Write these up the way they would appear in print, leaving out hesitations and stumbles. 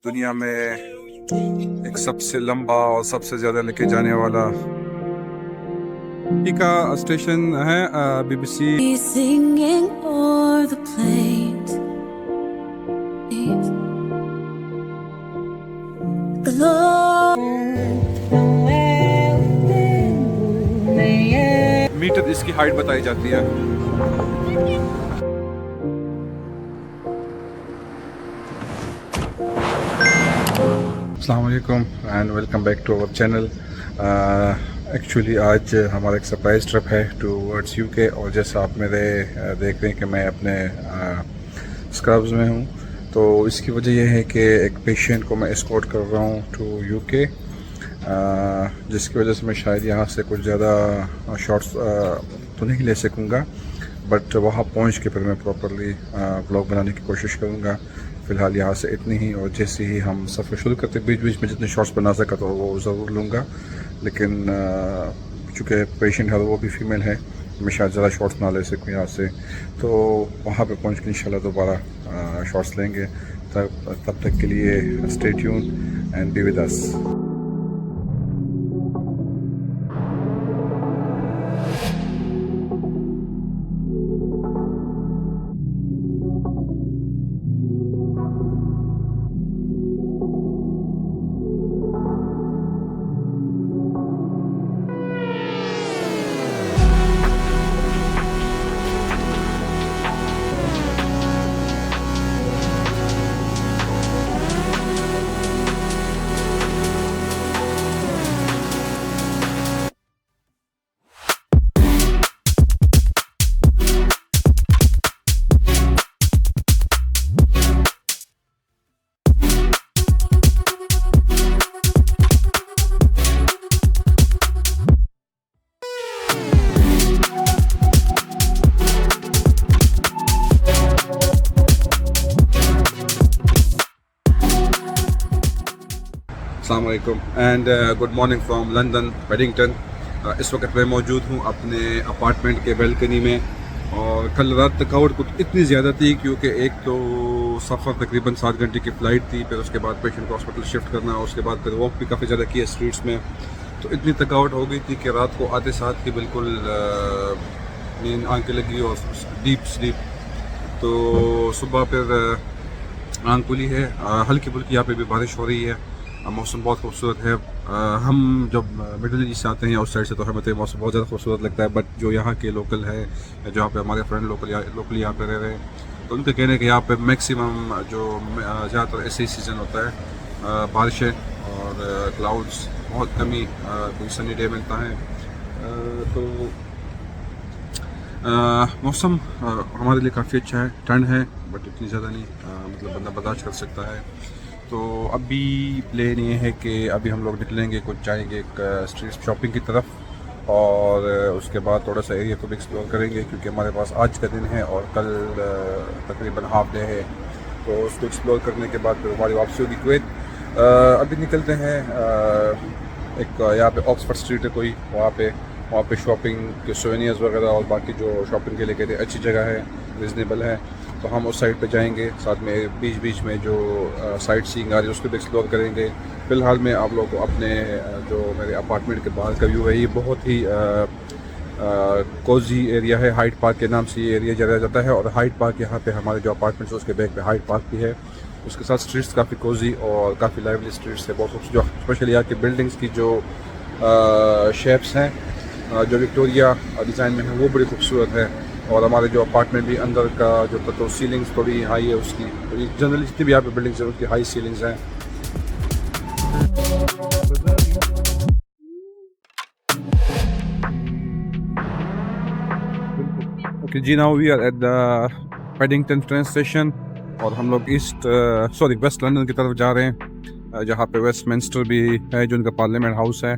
दुनिया में एक सबसे लंबा और सबसे ज़्यादा लेके जाने वाला का स्टेशन है BBC। Singing o'er the plains, metre इसकी हाइट बताई जाती है। अस्सलाम वालेकुम and welcome back to our channel. Actually आज हमारा एक सरप्राइज ट्रिप है टूवर्ड्स यूके, और जैसा आप मेरे देख रहे हैं कि मैं अपने स्क्रब्स में हूँ, तो इसकी वजह यह है कि एक पेशेंट को मैं एस्कॉर्ट कर रहा हूँ टू यूके, जिसकी वजह से मैं शायद यहाँ से कुछ ज़्यादा शॉर्ट्स तो नहीं ले सकूँगा, बट वहाँ पहुँच के फिर मैं प्रॉपरली व्लॉग बनाने की कोशिश करूँगा। फ़िलहाल यहाँ से इतनी ही, और जैसे ही हम सफ़र शुरू करते बीच बीच में जितने शॉट्स बना सका तो वो ज़रूर लूँगा, लेकिन चूँकि पेशेंट है वो भी फ़ीमेल है, मैं शायद ज़्यादा शॉट्स ना ले सकूँ यहाँ से, तो वहाँ पे पहुँच के इंशाल्लाह दोबारा शॉट्स लेंगे। तब तक के लिए stay tune and be with us. अस्सलाम वालेकुम and good morning from London Paddington. इस वक्त मैं मौजूद हूँ अपने अपार्टमेंट के बैल्कनी में, और कल रात थकावट कुछ इतनी ज़्यादा थी क्योंकि एक तो सफ़र तकरीबन 7 घंटे की फ़्लाइट थी, फिर उसके बाद पेशेंट को हॉस्पिटल शिफ्ट करना, उसके बाद फिर वॉक भी काफ़ी ज़्यादा किया स्ट्रीट्स में, तो इतनी थकावट हो गई थी कि रात को आते साथ ही बिल्कुल नींद आंखें लगी और डीप स्लीप। तो सुबह फिर आंख खुली है, हल्की फुल्की यहाँ पे भी बारिश हो रही है, मौसम बहुत खूबसूरत है। हम जब मिडिल ईस्ट से आते हैं उस साइड से तो हमें तो मौसम बहुत ज़्यादा खूबसूरत लगता है, बट जो यहाँ के लोकल है, जहाँ पे हमारे फ्रेंड लोकली यहाँ पे रह रहे हैं, तो उनका कहना है कि यहाँ पे मैक्सिमम जो ज़्यादातर ऐसे ही सीज़न होता है, बारिशें और क्लाउड्स, बहुत कमी कोई सनी डे मिलता है। तो मौसम हमारे लिए काफ़ी अच्छा है, ठंड है बट इतनी ज़्यादा नहीं, मतलब बंदा बर्दाश्त कर सकता है। तो अभी प्लान ये है कि अभी हम लोग निकलेंगे, कुछ जाएंगे एक स्ट्रीट शॉपिंग की तरफ, और उसके बाद थोड़ा सा एरिया को भी एक्सप्लोर करेंगे क्योंकि हमारे पास आज का दिन है और कल तकरीबन हाफ डे है, तो उसको एक्सप्लोर करने के बाद फिर हमारी वापसी होगी कुवैत। अभी निकलते हैं, एक यहाँ पे ऑक्सफोर्ड स्ट्रीट है कोई, वहाँ पे शॉपिंग के सोवेनियर्स वगैरह और बाकी जो शॉपिंग के लिए कहते हैं अच्छी जगह है, रिजनेबल है, तो हम उस साइड पे जाएंगे। साथ में बीच बीच में जो साइट सीइंग आ रही है उसको भी एक्सप्लोर करेंगे। फ़िलहाल मैं आप लोगों को अपने जो मेरे अपार्टमेंट के बाहर का व्यू है, ये बहुत ही कोजी एरिया है, हाइड पार्क के नाम से ये एरिया जाना जाता है, और हाइड पार्क यहाँ पे हमारे जो अपार्टमेंट्स है उसके बैक पे हाइड पार्क भी है, उसके साथ स्ट्रीट्स काफ़ी कोजी और काफ़ी लाइवली स्ट्रीट्स है, बहुत खूबसूरत। जो स्पेशली यहाँ की बिल्डिंग्स की जो शेप्स हैं, जो विक्टोरिया डिज़ाइन में है, वो बड़ी खूबसूरत है, और हमारे जो अपार्टमेंट भी अंदर का जो तो सीलिंग्स थोड़ी हाई है उसकी, जनरली जितनी भी यहाँ पे बिल्डिंग्स हैं उसकी हाई सीलिंग्स हैं। ओके जी, now we are at the Paddington train station, और हम लोग वेस्ट लंदन की तरफ जा रहे हैं, जहाँ पे वेस्टमिंस्टर भी है जो उनका पार्लियामेंट हाउस है,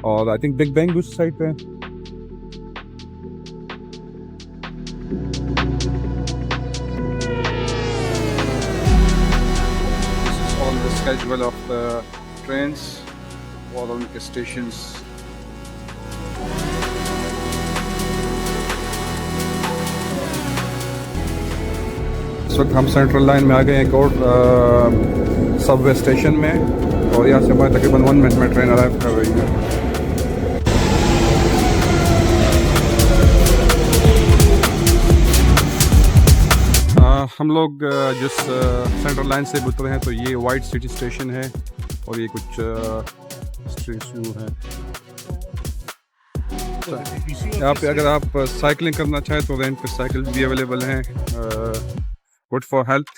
और आई थिंक बिग बैंग उस साइड पे। The schedule of the trains और उनके stations। इस वक्त हम सेंट्रल लाइन में आ गए हैं एक और सबवे स्टेशन में, और यहाँ से हमारे तकरीबन 1 मिनट में ट्रेन अराइव कर रही है। हम लोग जिस सेंट्रल लाइन से उतरे हैं तो ये वाइट सिटी स्टेशन है, और ये कुछ स्ट्रीट्स व्यू है। यहाँ पे अगर आप साइकिलिंग करना चाहें तो रेंट पे साइकिल भी अवेलेबल हैं। Good for health,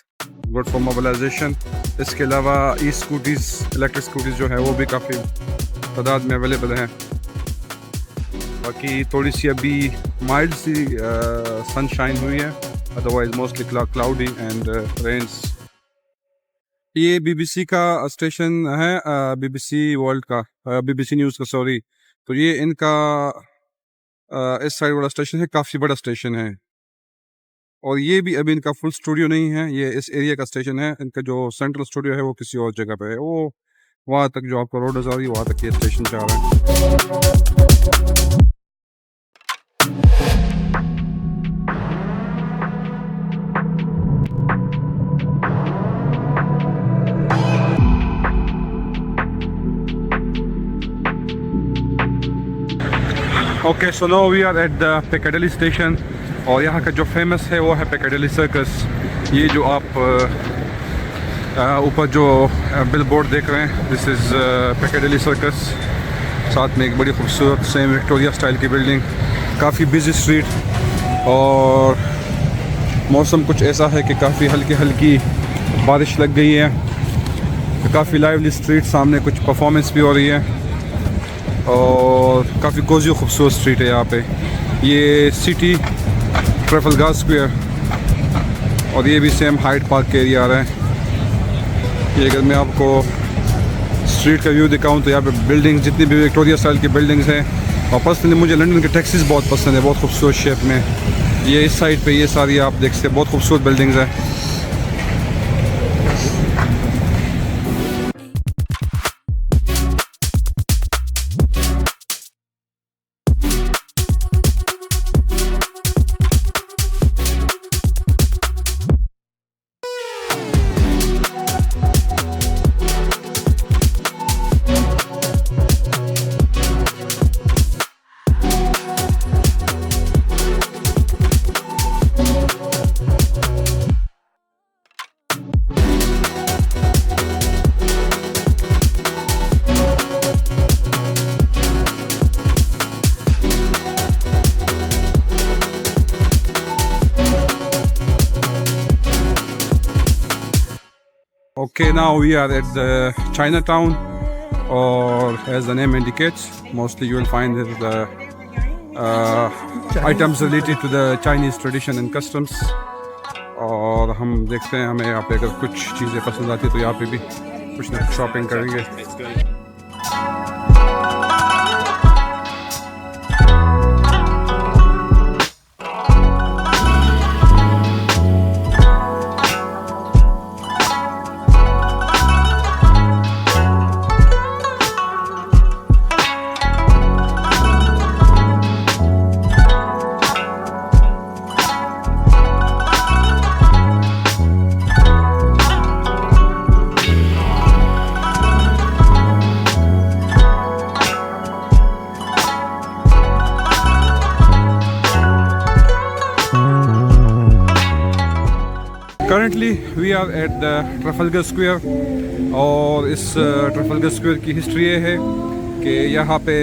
good for mobilization. इसके अलावा ई स्कूटीज़, इलेक्ट्रिक स्कूटीज़ जो है वो भी काफ़ी तादाद में अवेलेबल हैं। बाकी थोड़ी सी अभी माइल्ड सी सनशाइन हुई है, otherwise mostly cloudy and rains. ये बीबीसी का स्टेशन है, बीबीसी वर्ल्ड का, बीबीसी न्यूज़ का, सॉरी। तो ये इनका इस साइड वाला स्टेशन है, काफ़ी बड़ा स्टेशन है। और ये भी अभी इनका फुल स्टूडियो नहीं है, ये इस एरिया का स्टेशन है। इनका जो सेंट्रल स्टूडियो है वो किसी और जगह पे है, वो वहाँ तक जो आपको रोड नजर आ रही है वहाँ तक ये स्टेशन जा रहा है। Okay, so now we are at the Piccadilly station, और यहाँ का जो फेमस है वो है पिकाडेली सर्कस। ये जो आप ऊपर जो बिल बोर्ड देख रहे हैं, दिस इज़ पिकाडेली सर्कस। साथ में एक बड़ी खूबसूरत सेम विक्टोरिया स्टाइल की बिल्डिंग, काफ़ी बिजी स्ट्रीट, और मौसम कुछ ऐसा है कि काफ़ी हल्की हल्की बारिश लग गई है। काफ़ी लाइवली स्ट्रीट, सामने कुछ परफॉर्मेंस भी हो रही है, और काफ़ी कोजी और खूबसूरत स्ट्रीट है यहाँ पे। ये सिटी ट्रफलगार स्क्वायर, और ये भी सेम हाइड पार्क के एरिया आ रहा है। ये अगर मैं आपको स्ट्रीट का व्यू दिखाऊं तो यहाँ पे बिल्डिंग्स, जितनी भी विक्टोरिया स्टाइल की बिल्डिंग्स हैं, और पर्सनली मुझे लंदन के टैक्सीज बहुत पसंद है, बहुत खूबसूरत शेप में। ये इस साइड पे ये सारी आप देख सकते हैं, बहुत खूबसूरत बिल्डिंग्स हैं। Okay, now we are at the Chinatown, or as the name indicates, mostly you will find the items related to the Chinese tradition and customs. और हम देखते हैं, हमें यहाँ पे अगर कुछ चीज़ें पसंद आती है तो यहाँ पे भी कुछ ना कुछ शॉपिंग करेंगे। Currently we are at the Trafalgar Square, और इस ट्रफलगर स्क्वायर की हिस्ट्री ये है कि यहाँ पे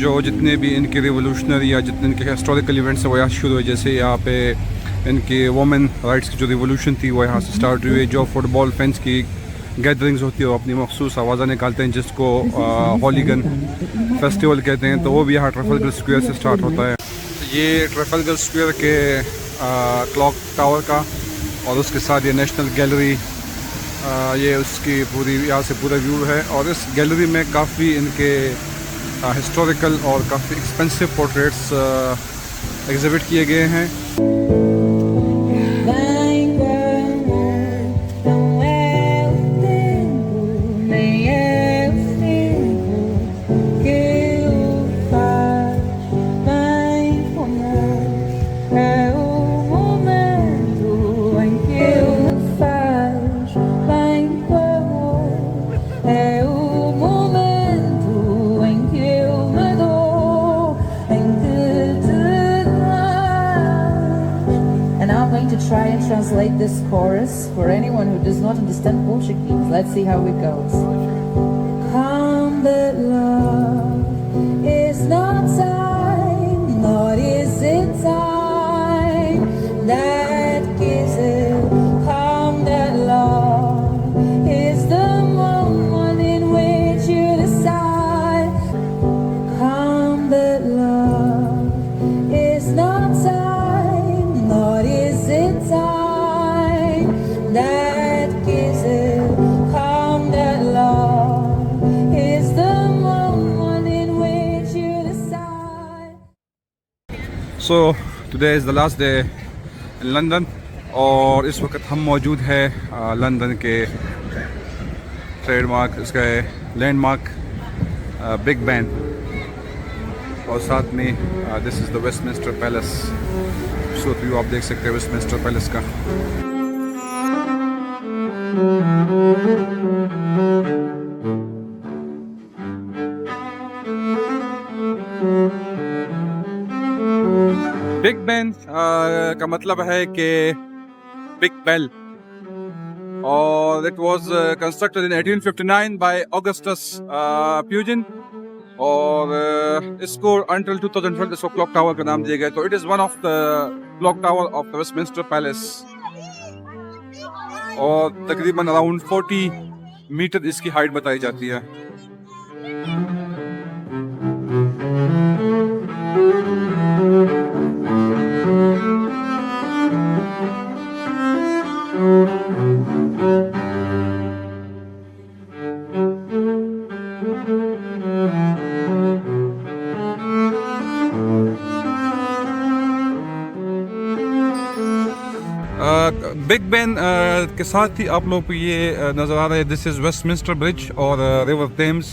जो जितने भी इनके रिवोल्यूशनरी या जितने इनके हिस्टोरिकल इवेंट्स हैं वो यहाँ शुरू हुए। जैसे यहाँ पे इनके वुमेन राइट्स की जो रिवोल्यूशन थी वो यहाँ से स्टार्ट हुई है। जो फुटबॉल फैंस की गैदरिंग्स होती है वो अपनी मखसूस आवाज़ें निकालते हैं, जिसको हॉलीगन फेस्टिवल कहते हैं, तो वो भी यहाँ ट्रफलगर स्क्वायर से स्टार्ट होता है। ये ट्रफलगर स्क्वायर के क्लॉक टावर का, और उसके साथ ये नेशनल गैलरी, ये उसकी पूरी यहाँ से पूरा व्यू है। और इस गैलरी में काफ़ी इनके हिस्टोरिकल और काफ़ी एक्सपेंसिव पोर्ट्रेट्स एग्जिबिट किए गए हैं। translate this chorus for anyone who does not understand Portuguese. Let's see how it goes. Come, but love is not time, nor is it time that gives it. Come, that love is the moment in which you decide. Come, but love is not time, nor is it time that gives it. Come, that love is the moment in which you decide. So today is the last day in London और इस वक्त हम मौजूद है London के trademark इसका landmark Big Ben और साथ में this is the Westminster Palace. So view आप देख सकते हैं वेस्टमिंस्टर पैलेस का। बिग बैन का मतलब है कि बिग बेल और it was constructed in 1859 by Augustus Pugin और इसको अंटिल 2012 इसको क्लॉक टावर का नाम दिया गया। तो it is one of the clock tower of the Westminster palace और तकरीबन अराउंड 40 मीटर इसकी हाइट बताई जाती है। बिग बैन के साथ ही आप लोग को ये नज़र आ रहा है दिस इज़ वेस्टमिंस्टर ब्रिज और रिवर थेम्स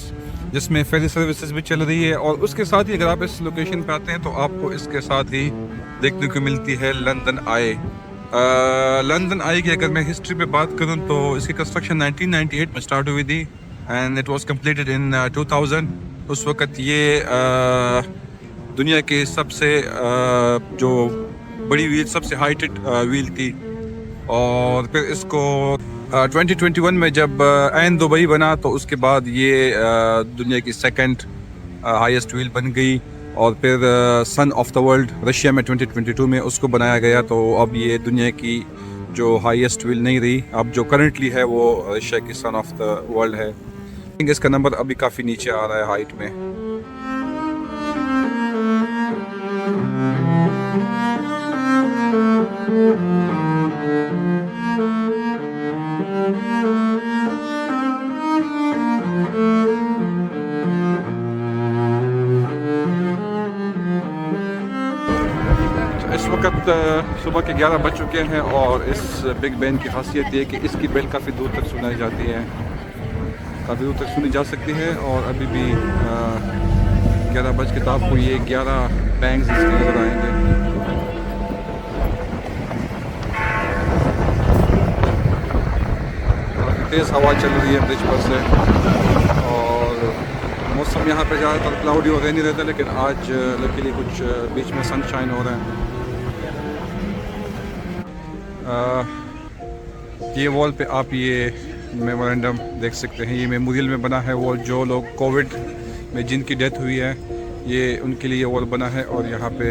जिसमें फेरी सर्विसेज भी चल रही है और उसके साथ ही अगर आप इस लोकेशन पे आते हैं तो आपको इसके साथ ही देखने को मिलती है लंदन आई। लंदन आई की अगर मैं हिस्ट्री पे बात करूं तो इसकी कंस्ट्रक्शन 1998 में स्टार्ट हुई थी and it was completed in 2000। उस वक्त ये दुनिया के सबसे जो बड़ी व्हील सबसे हाइटेड व्हील थी और फिर इसको 2021 में जब एन दुबई बना तो उसके बाद ये दुनिया की सेकंड हाईएस्ट व्हील बन गई और फिर son of the world Russia में 2022 में उसको बनाया गया। तो अब ये दुनिया की जो हाईएस्ट व्हील नहीं रही, अब जो करंटली है वो रशिया की सन ऑफ द वर्ल्ड है। आई थिंक इसका नंबर अभी काफ़ी नीचे आ रहा है हाइट में। इस वक्त सुबह के 11 बज चुके हैं और इस बिग बैन की खासियत ये है कि इसकी बेल काफ़ी दूर तक सुनाई जाती है, काफ़ी दूर तक सुनी जा सकती है और अभी भी 11 बज के तो आपको ये 11 बैंग्स इसके नजर आएंगे। काफ़ी तेज़ हवा चल रही है ब्रिज पर से और मौसम यहाँ पे ज़्यादातर क्लाउडी और रेनी रहता है, लेकिन आज लकीली कुछ बीच में सनशाइन हो रहा है। ये वॉल पे आप ये मेमोरेंडम देख सकते हैं। ये मेमोरियल में बना है वो जो लोग कोविड में जिनकी डेथ हुई है ये उनके लिए वॉल बना है और यहाँ पे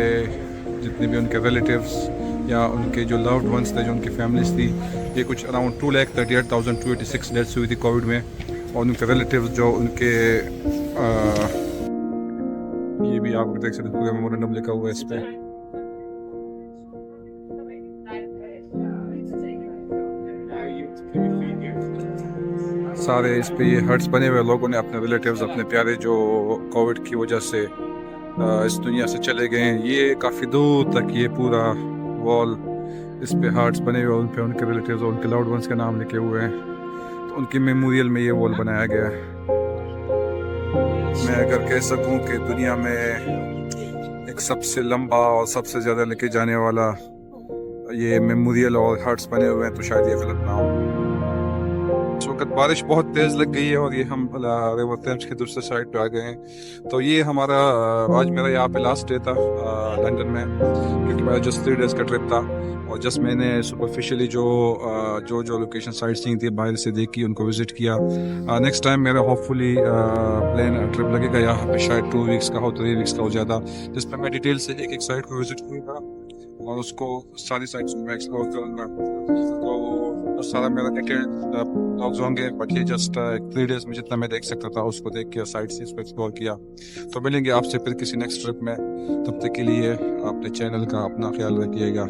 जितने भी उनके रिलेटिव्स या उनके जो लव्ड वंस थे, जो उनकी फैमिलीज थी, ये कुछ अराउंड 2,38,286 डेथ्स हुई थी कोविड में और उनके रिलेटिव्स जो उनके ये भी आप देख सकते हैं पूरा मेमोरेंडम लिखा हुआ है इस पे। सारे इस पे ये हट्स बने हुए लोगों ने अपने रिलेटिव्स, अपने प्यारे जो कोविड की वजह से इस दुनिया से चले गए हैं, ये काफ़ी दूर तक ये पूरा वॉल इस पे हार्ट्स बने हुए, उन पे उनके रिलेटिव्स और उनके लव्ड वंस के नाम लिखे हुए हैं। तो उनकी मेमोरियल में ये वॉल बनाया गया है। मैं अगर कह सकूं कि दुनिया में एक सबसे लंबा और सबसे ज़्यादा लेके जाने वाला ये मेमोरियल और हार्ट्स बने हुए हैं तो शायद ये गलत ना हो। इस वक्त बारिश बहुत तेज़ लग गई है और ये हम रिवर थेम्स की दूसरे साइड पे आ गए हैं। तो ये हमारा आज मेरा यहाँ पे लास्ट डे था लंदन में, क्योंकि मेरा जस्ट 3 डेज़ का ट्रिप था और जस्ट मैंने सुपरफिशियली जो लोकेशन साइट सीइंग थी बाहर से देखी, उनको विज़िट किया। नेक्स्ट टाइम मेरा होपफुली प्लान ट्रिप लगेगा यहाँ पे, शायद 2 वीक्स का हो, 3 वीक्स का हो ज़्यादा, जिसमें मैं डिटेल से एक साइट को विज़िट करूँगा और उसको सारी साइट्स को मैं एक्सप्लोर करूँगा। तो सारा मेरा ब्लॉग्स होंगे, बट ये जस्ट 3 डेज़ में जितना मैं देख सकता था उसको देख के साइट से इसको एक्सप्लोर किया। तो मिलेंगे आपसे फिर किसी नेक्स्ट ट्रिप में, तब तक के लिए अपने चैनल का अपना ख्याल रखिएगा।